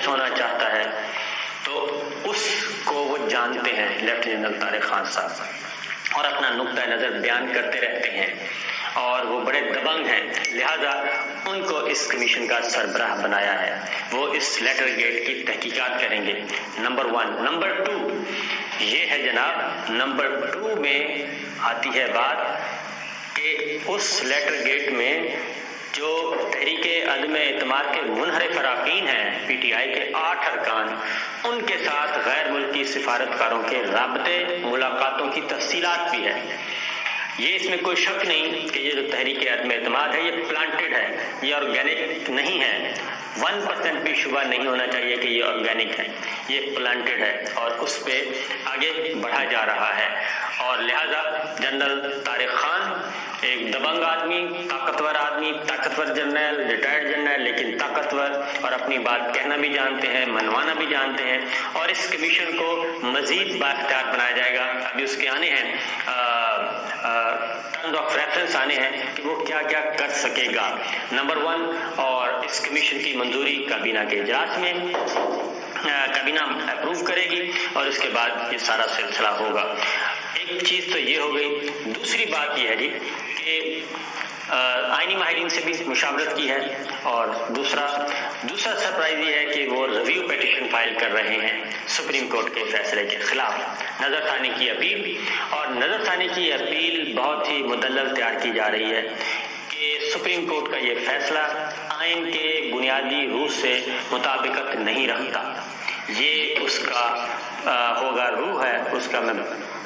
مخلص ہونا چاہتا ہے تو اس کو وہ جانتے ہیں لیفٹیننٹ جنرل طارق خان صاحب، اور اپنا نقطہ نظر بیان کرتے رہتے ہیں، اور وہ بڑے دبنگ ہیں، لہذا ان کو اس کمیشن کا سربراہ بنایا ہے۔ وہ اس لیٹر گیٹ کی تحقیقات کریں گے، نمبر 1۔ نمبر 2 یہ ہے جناب، نمبر 2 میں آتی ہے بات کہ اس لیٹر گیٹ میں جو تحریک عدم اعتماد کے منحرف اراکین ہیں، پی ٹی آئی کے 8 ارکان، ان کے ساتھ غیر ملکی سفارتکاروں کے رابطے، ملاقاتوں کی تفصیلات بھی ہے۔ یہ اس میں کوئی شک نہیں کہ یہ جو تحریک عدم اعتماد ہے یہ پلانٹڈ ہے، یہ آرگینک نہیں ہے، 1% بھی شبہ نہیں ہونا چاہیے کہ یہ آرگینک ہے، یہ پلانٹڈ ہے اور اس پہ آگے بڑھا جا رہا ہے۔ اور لہذا جنرل طارق خان ایک دبنگ آدمی، طاقتور جنرل، ریٹائرڈ جنرل لیکن طاقتور، اور اپنی بات کہنا بھی جانتے ہیں، منوانا بھی جانتے ہیں، اور اس کمیشن کو مزید بااختیار بنایا جائے گا۔ ابھی اس کے آنے ہیں ٹرمز آف ریفرنس آنے ہیں کہ وہ کیا کیا کر سکے گا، نمبر 1۔ اور اس کمیشن کی منظوری کابینہ کے اجلاس میں کابینہ اپروو کرے گی، اور اس کے بعد یہ سارا سلسلہ ہوگا۔ ایک چیز تو یہ ہو گئی، دوسری بات یہ ہے جی کہ آئینی ماہرین سے بھی مشاورت کی ہے، اور دوسرا سرپرائز یہ ہے کہ وہ ریویو پیٹیشن فائل کر رہے ہیں سپریم کورٹ کے فیصلے کے خلاف، نظر ثانی کی اپیل۔ اور نظر ثانی کی اپیل بہت ہی مدلل تیار کی جا رہی ہے کہ سپریم کورٹ کا یہ فیصلہ آئین کے بنیادی روح سے مطابقت نہیں رکھتا، یہ اس کا ہوگا روح ہے، اس کا میں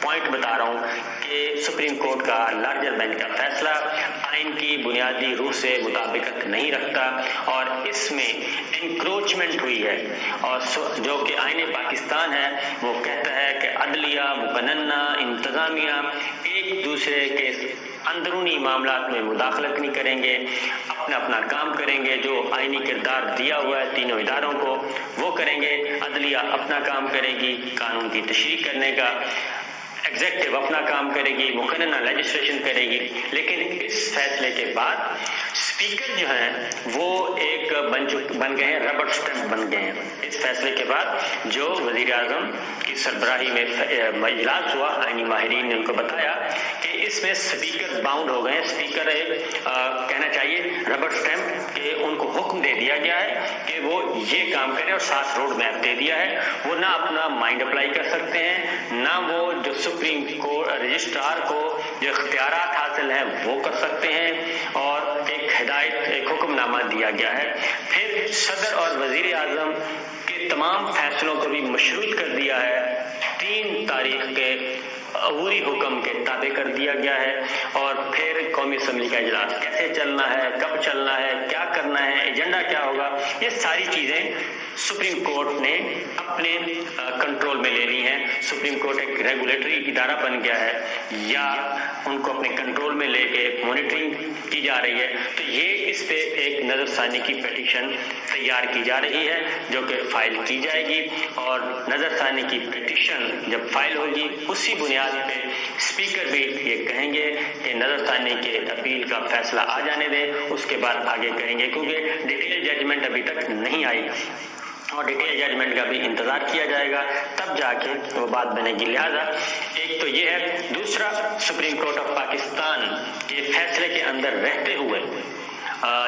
پوائنٹ بتا رہا ہوں کہ سپریم کورٹ کا لارجر بینچ کا فیصلہ آئین کی بنیادی روح سے مطابقت نہیں رکھتا، اور اس میں انکروچمنٹ ہوئی ہے، اور جو کہ آئین پاکستان ہے وہ کہتا ہے کہ عدلیہ، مقننہ، انتظامیہ ایک دوسرے کے اندرونی معاملات میں مداخلت نہیں کریں گے، اپنا کام کریں گے، جو آئینی کردار دیا ہوا ہے تینوں اداروں کو وہ کریں گے۔ عدلیہ اپنا کام کرے گی قانون کی تشریح کرنے کا، ایگزیکٹو اپنا کام کرے گی، مقننہ لیجسلیشن کرے گی، لیکن اس فیصلے کے بعد اسپیکر جو ہیں وہ ایک بن گئے ہیں، ربڑ اسٹمپ بن گئے ہیں۔ اس فیصلے کے بعد جو وزیر اعظم کی سربراہی میں اجلاس ہوا، آئینی ماہرین نے ان کو بتایا کہ اس میں اسپیکر باؤنڈ ہو گئے ہیں، اسپیکر کہنا چاہیے ربڑ اسٹمپ، کہ ان کو حکم دے دیا گیا ہے کہ وہ یہ کام کریں، اور ساتھ روڈ میپ دے دیا ہے، وہ نہ اپنا مائنڈ اپلائی کر سکتے ہیں، نہ وہ جو سپریم کورٹ رجسٹرار کو جو اختیارات حاصل ہیں وہ کر سکتے ہیں، اور ایک ہدایت، ایک حکم نامہ دیا گیا ہے۔ پھر صدر اور وزیر اعظم کے تمام فیصلوں کو بھی مشروط کر دیا ہے، 3 تاریخ کے عبوری حکم کے تابع کر دیا گیا ہے، اور پھر قومی اسمبلی کا اجلاس کیسے چلنا ہے، کب چلنا ہے، کیا کرنا ہے، ایجنڈا کیا ہوگا، یہ ساری چیزیں سپریم کورٹ نے اپنے کنٹرول میں لے لی ہیں۔ سپریم کورٹ ایک ریگولیٹری ادارہ بن گیا ہے، یا ان کو اپنے کنٹرول میں لے کے مانیٹرنگ کی جا رہی ہے، تو یہ اس پہ ایک نظر ثانی کی پیٹیشن تیار کی جا رہی ہے جو کہ فائل کی جائے گی، اور نظر ثانی کی پیٹیشن جب فائل ہوگی اسی بنیاد پہ اسپیکر بھی یہ کہیں گے کہ نظر ثانی کے اپیل کا فیصلہ آ جانے دیں، اس کے بعد آگے کریں گے، کیونکہ ڈیٹیل ججمنٹ ابھی تک نہیں آئی، اور ڈیٹیل ججمنٹ کا بھی انتظار کیا جائے گا، تب جا کے وہ بات بنے گی۔ لہذا ایک تو یہ ہے، دوسرا سپریم کورٹ آف پاکستان کے فیصلے کے اندر رہتے ہوئے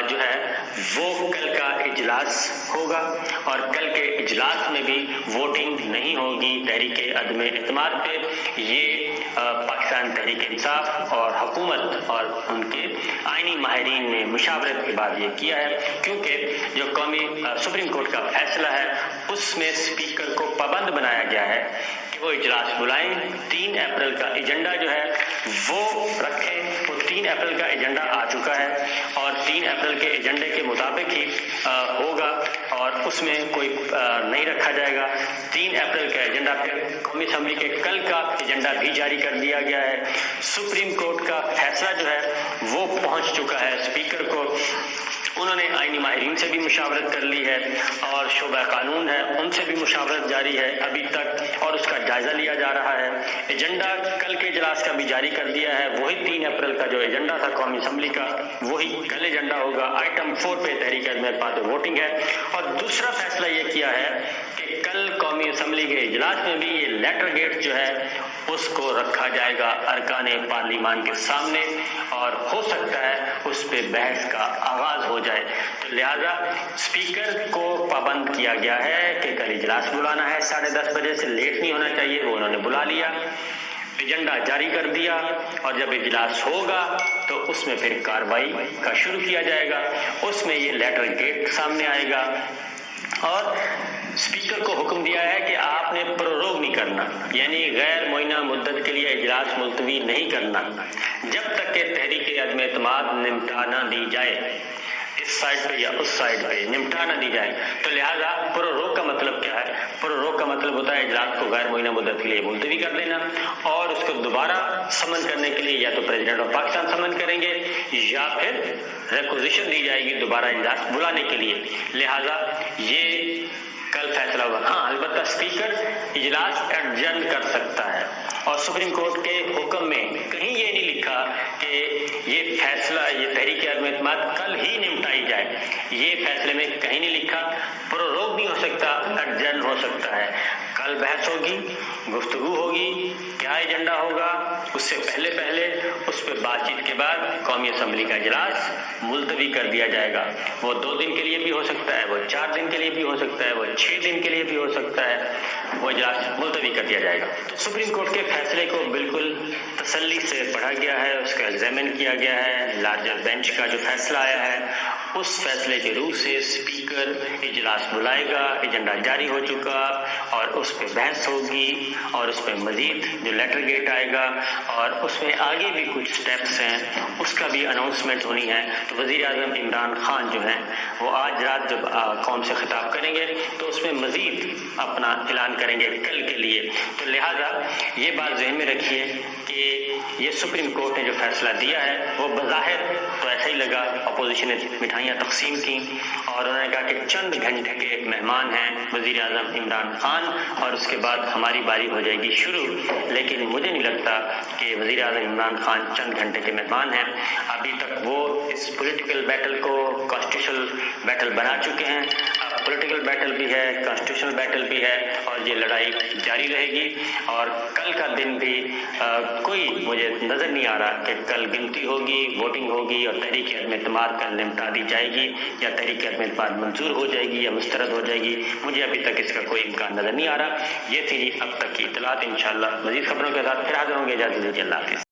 جو ہے وہ کل کا اجلاس ہوگا، اور کل کے اجلاس میں بھی ووٹنگ نہیں ہوگی تحریک عدم اعتماد پہ۔ یہ پاکستان تحریک انصاف اور حکومت اور ان کے آئینی ماہرین نے مشاورت کے بعد یہ کیا ہے، کیونکہ جو قومی سپریم کورٹ کا فیصلہ ہے اس میں اسپیکر کو پابند بنایا گیا ہے کہ وہ اجلاس بلائیں، 3 اپریل کا ایجنڈا جو ہے وہ رکھیں۔ وہ 3 اپریل کا ایجنڈا آ چکا ہے، اور 3 اپریل کے ایجنڈے کے مطابق ہی ہوگا، اور اس میں کوئی نہیں رکھا جائے گا۔ 3 اپریل کا ایجنڈا پھر قومی اسمبلی کے کل کا ایجنڈا بھی جاری کر دیا گیا ہے۔ سپریم کورٹ کا فیصلہ جو ہے وہ پہنچ چکا ہے اسپیکر کو، انہوں نے آئینی ماہرین سے بھی مشاورت کر لی ہے اور شعبہ قانون ہے ان سے بھی مشاورت جاری ہے ابھی تک، اور اس کا جائزہ لیا جا رہا ہے۔ ایجنڈا کل کے اجلاس کا بھی جاری کر دیا ہے، وہی 3 اپریل کا جو ایجنڈا تھا قومی اسمبلی کا وہی کل ایجنڈا ہوگا۔ آئٹم 4 پہ تحریک عدم پہ ووٹنگ ہے، اور دوسرا فیصلہ یہ کیا ہے کہ کل قومی اسمبلی کے اجلاس میں بھی یہ لیٹر گیٹ جو ہے اس کو رکھا جائے گا ارکان پارلیمان کے سامنے، اور ہو سکتا ہے اس پہ بحث کا آغاز ہو جائے۔ تو لہذا اسپیکر کو پابند کیا گیا ہے کہ کل اجلاس بلانا ہے 10:30 بجے سے لیٹ نہیں ہونا چاہیے، وہ انہوں نے بلا لیا، ایجنڈا جاری کر دیا، اور جب اجلاس ہوگا تو اس میں پھر کارروائی کا شروع کیا جائے گا۔ اس میں یہ لیٹر گیٹ سامنے آئے گا، اور اسپیکر کو حکم دیا ہے کہ آپ نے پروروگ نہیں کرنا، یعنی غیر معینہ مدت کے لیے اجلاس ملتوی نہیں کرنا جب تک کہ تحریک عدم اعتماد نمٹا نہ دی جائے، اس سائڈ پہ یا اس سائڈ پہ نمٹا نہ دی جائے۔ تو لہذا پروروگ کا مطلب کیا ہے؟ پروروگ کا مطلب ہوتا ہے اجلاس کو غیر معینہ مدت کے لیے ملتوی کر دینا، اور اس کو دوبارہ سمن کرنے کے لیے یا تو پریزیڈنٹ آف پاکستان سمن کریں گے یا پھر ریکوزیشن دی جائے گی دوبارہ اجلاس بلانے کے لیے۔ لہذا یہ کل فیصلہ ہوا۔ ہاں البتہ اسپیکر اجلاس ایڈجرن کر سکتا ہے، اور سپریم کورٹ کے حکم میں کہیں یہ نہیں لکھا کہ یہ فیصلہ یہ تحریک عدم اعتماد کل ہی نمٹائی جائے، یہ فیصلے میں کہیں نہیں لکھا۔ پروروگ نہیں ہو سکتا، ایڈجرن ہو سکتا ہے۔ کل بحث ہوگی، گفتگو ہوگی، کیا ایجنڈا ہوگا، اس سے پہلے اس پہ بات چیت کے بعد قومی اسمبلی کا اجلاس ملتوی کر دیا جائے گا۔ وہ 2 دن کے لیے بھی ہو سکتا ہے، وہ 4 دن کے لیے بھی ہو سکتا ہے، وہ 6 دن کے لیے بھی ہو سکتا ہے، وہ اجلاس ملتوی کر دیا جائے گا۔ تو سپریم کورٹ کے فیصلے کو بالکل تسلی سے پڑھا گیا ہے، اس کا ایگزامن کیا گیا ہے۔ لارجر بینچ کا جو فیصلہ آیا ہے اس فیصلے کے روح سے اسپیکر اجلاس بلائے گا، ایجنڈا جاری ہو چکا، اور اس پہ بحث ہوگی، اور اس پہ مزید جو لیٹر گیٹ آئے گا، اور اس میں آگے بھی کچھ سٹیپس ہیں اس کا بھی اناؤنسمنٹ ہونی ہے۔ تو وزیر اعظم عمران خان جو ہیں وہ آج رات جب قوم سے خطاب کریں گے تو اس میں مزید اپنا اعلان کریں گے کل کے لیے۔ تو لہٰذا یہ بات ذہن میں رکھیے کہ یہ سپریم کورٹ نے جو فیصلہ دیا ہے وہ بظاہر تو ایسا ہی لگا، اپوزیشن نے مٹھائیاں تقسیم کی، اور انہوں نے کہا کہ چند گھنٹے کے مہمان ہیں وزیر اعظم عمران خان، اور اس کے بعد ہماری باری ہو جائے گی شروع۔ لیکن مجھے نہیں لگتا کہ وزیر اعظم عمران خان چند گھنٹے کے مہمان ہیں، ابھی تک وہ اس پولیٹیکل بیٹل کو کانسٹیٹیوشنل بیٹل بنا چکے ہیں۔ اب پولیٹیکل بیٹل بھی ہے، کانسٹیٹیوشنل بیٹل بھی ہے، اور یہ لڑائی جاری رہے گی۔ اور کل کا دن بھی کوئی مجھے نظر نہیں آ رہا کہ کل گنتی ہوگی، ووٹنگ ہوگی، اور تحریک عدم اعتماد کل نمٹا دی جائے گی، یا تحریک عدم اعتماد منظور ہو جائے گی یا مسترد ہو جائے گی۔ مجھے ابھی تک اس کا کوئی امکان نظر نہیں آ رہا۔ یہ تھی اب تک کی اطلاعات، انشاءاللہ مزید خبروں کے ساتھ پھر حاضر ہوں گے۔ اجازت دیجیے، اللہ حافظ۔